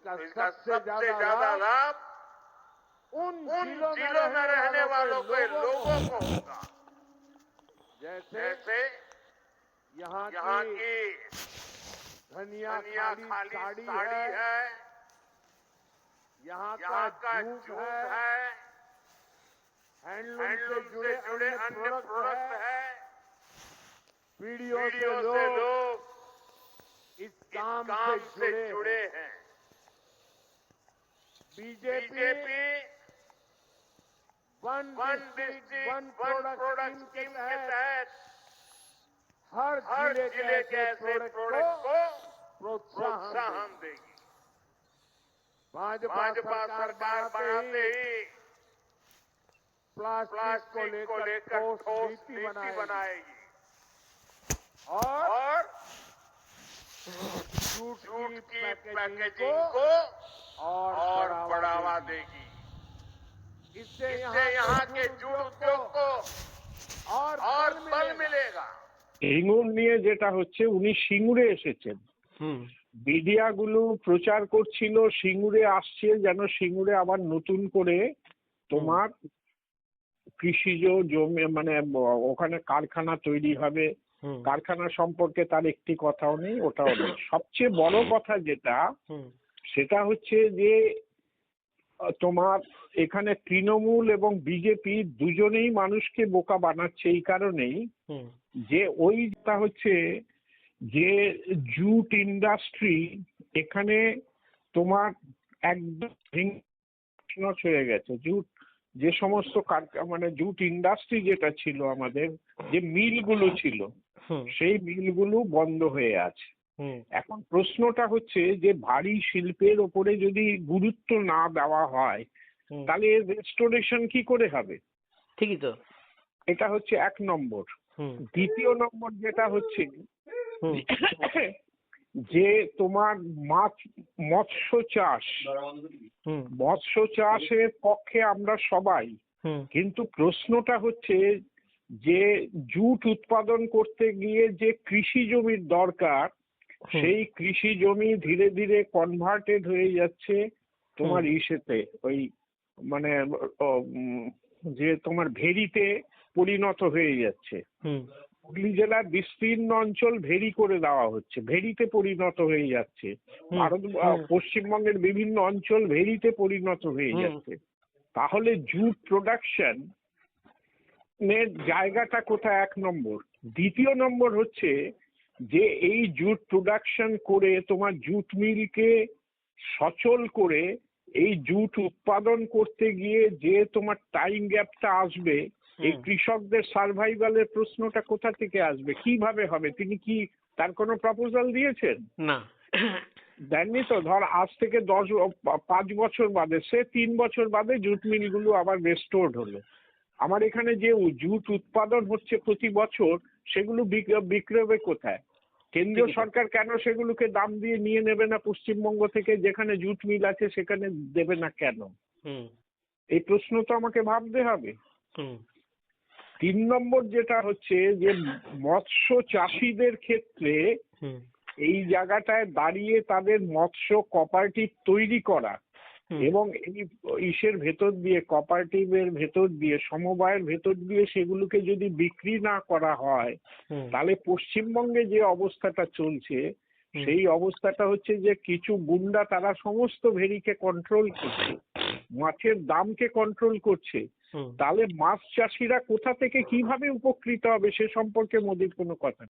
तो इसका सबसे ज्यादा लाभ उन जिलों में रहने वालों के लोगों को होगा, जैसे यहाँ की धनिया खाली साड़ी है, यहाँ का जूट है, हैंडलूम से जुड़े अन्य प्रोडक्ट है। पीढ़ियों से लोग इस काम से जुड़े हैं। BJP one district one product scheme के तहत हर जिले के ऐसे प्रोडक्ट को प्रोत्साहन देगी। भाजपा सरकार बनाते ही प्लास्टिक को लेकर ठोस नीति बनाएगी और जूट की पैकेजिंग को और बढ़ावा देगी। इससे यहाँ के जूट उद्योग को और बल मिलेगा। সিঙ্গুর নিয়ে যেটা হচ্ছে, উনি সিঙ্গুরে এসেছেন, মিডিয়াগুলো প্রচার করছিল সিঙ্গুরে আসছে, যেন সিঙ্গুরে আবার নতুন করে তোমার কৃষিজ জমি মানে ওখানে কারখানা তৈরি হবে। কারখানা সম্পর্কে তার একটি কথাও নেই, ওটাও নেই। সবচেয়ে বড় কথা যেটা, সেটা হচ্ছে যে তোমার এখানে তৃণমূল এবং বিজেপি দুজনেই মানুষকে বোকা বানাচ্ছে এই কারণেই যে ওইটা হচ্ছে যে জুট ইন্ডাস্ট্রি এখানে তোমার একদম হয়ে গেছে। জুট যে সমস্ত মানে জুট ইন্ডাস্ট্রি যেটা ছিল, আমাদের যে মিলগুলো ছিল, সেই মিলগুলো বন্ধ হয়ে আছে। এখন প্রশ্নটা হচ্ছে যে ভারী শিল্পের ওপরে যদি গুরুত্ব না দেওয়া হয় তাহলে রেস্টোরেশন কি করে হবে? ঠিকই তো, এটা হচ্ছে এক নম্বর। দ্বিতীয় নম্বর যেটা হচ্ছে যে তোমার মৎস্য চাষের পক্ষে আমরা সবাই, কিন্তু প্রশ্নটা হচ্ছে যে জুট উৎপাদন করতে গিয়ে যে কৃষি জমির দরকার, সেই কৃষি জমি ধীরে ধীরে কনভার্টেড হয়ে যাচ্ছে তোমার ইসেতে, ওই মানে যে তোমার ভেরিতে পরিণত হয়ে যাচ্ছে। হুগলি জেলার বিস্তীর্ণ অঞ্চল ভেরি করে দেওয়া হচ্ছে, ভেরিতে পরিণত হয়ে যাচ্ছে। পশ্চিমবঙ্গের বিভিন্ন অঞ্চল ভেরিতে পরিণত হয়ে যাচ্ছে। তাহলে জুট প্রোডাকশন এর জায়গাটা কোথায়? এক নম্বর। দ্বিতীয় নম্বর হচ্ছে যে এই জুট প্রোডাকশন করে তোমার জুট মিলকে সচল করে এই জুট উৎপাদন করতে গিয়ে যে তোমার টাইম গ্যাপটা আসবে, এই কৃষকদের সার্ভাইভালের প্রশ্নটা কোথা থেকে আসবে, কিভাবে হবে? তিনি কি তার কোনো প্রপোজাল দিয়েছেন? না, দেননি তো। ধর আজ থেকে 5 বছর বাদে, সে 3 বছর বাদে জুট মিলগুলো আবার রেস্টোর্ড হলো। আমার এখানে যে জুট উৎপাদন হচ্ছে প্রতি বছর, সেগুলো বিক্রয় কোথায়? কেন্দ্রীয় সরকার কেন সেগুলোকে দাম দিয়ে নিয়ে নেবে না পশ্চিমবঙ্গ থেকে? যেখানে জুট মিল আছে সেখানে দেবে না কেন? এই প্রশ্ন তো আমাকে ভাবতে হবে। 3 নম্বর যেটা হচ্ছে যে মৎস্য চাষীদের ক্ষেত্রে এই জায়গাটায় দাঁড়িয়ে তাদের মৎস্য কোঅপারেটিভ তৈরি করা এবং এই ইসের ভেতর দিয়ে, কোঅপারেটিভের ভেতর দিয়ে, সমবায়ের ভেতর দিয়ে সেগুলোকে যদি বিক্রি না করা হয়, তাহলে পশ্চিমবঙ্গে যে অবস্থাটা চলছে, সেই অবস্থাটা হচ্ছে যে কিছু গুন্ডা তারা সমস্ত ভেরিকে কন্ট্রোল করছে, মাছের দামকে কন্ট্রোল করছে। তাহলে মাছ চাষিরা কোথা থেকে কিভাবে উপকৃত হবে সে সম্পর্কে মোদির কোনো কথা নেই।